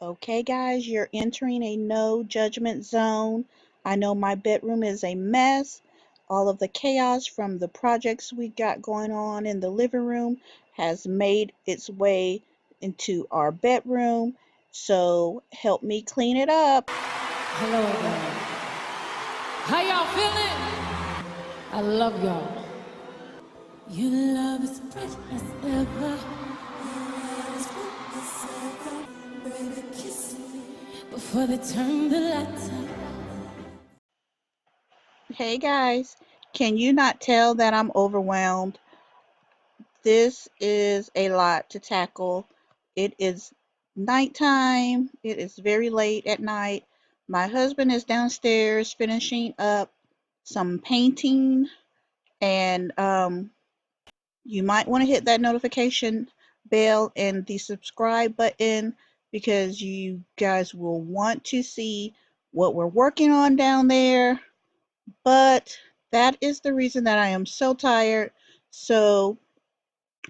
Okay, guys, you're entering a no judgment zone. I know my bedroom is a mess. All of the chaos from the projects we got going on in the living room has made its way into our bedroom. So help me clean it up. Hello again. How y'all feeling? I love y'all. Your love is precious ever. Baby, kiss me before they turn the lights out. Hey guys, can you not tell that I'm overwhelmed? This is a lot to tackle. It is nighttime. It is very late at night. My husband is downstairs finishing up some painting, and you might want to hit that notification bell and the subscribe button because you guys will want to see what we're working on down there. But that is the reason that I am so tired. So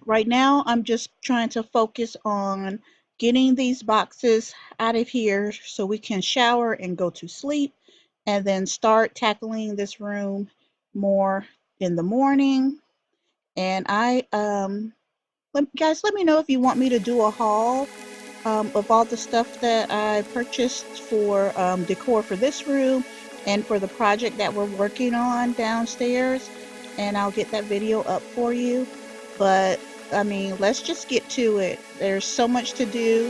right now, I'm just trying to focus on getting these boxes out of here so we can shower and go to sleep and then start tackling this room more in the morning. And guys, let me know if you want me to do a haul of all the stuff that I purchased for decor for this room and for the project that we're working on downstairs, and I'll get that video up for you. But I mean, let's just get to it. There's so much to do,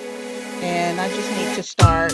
and I just need to start.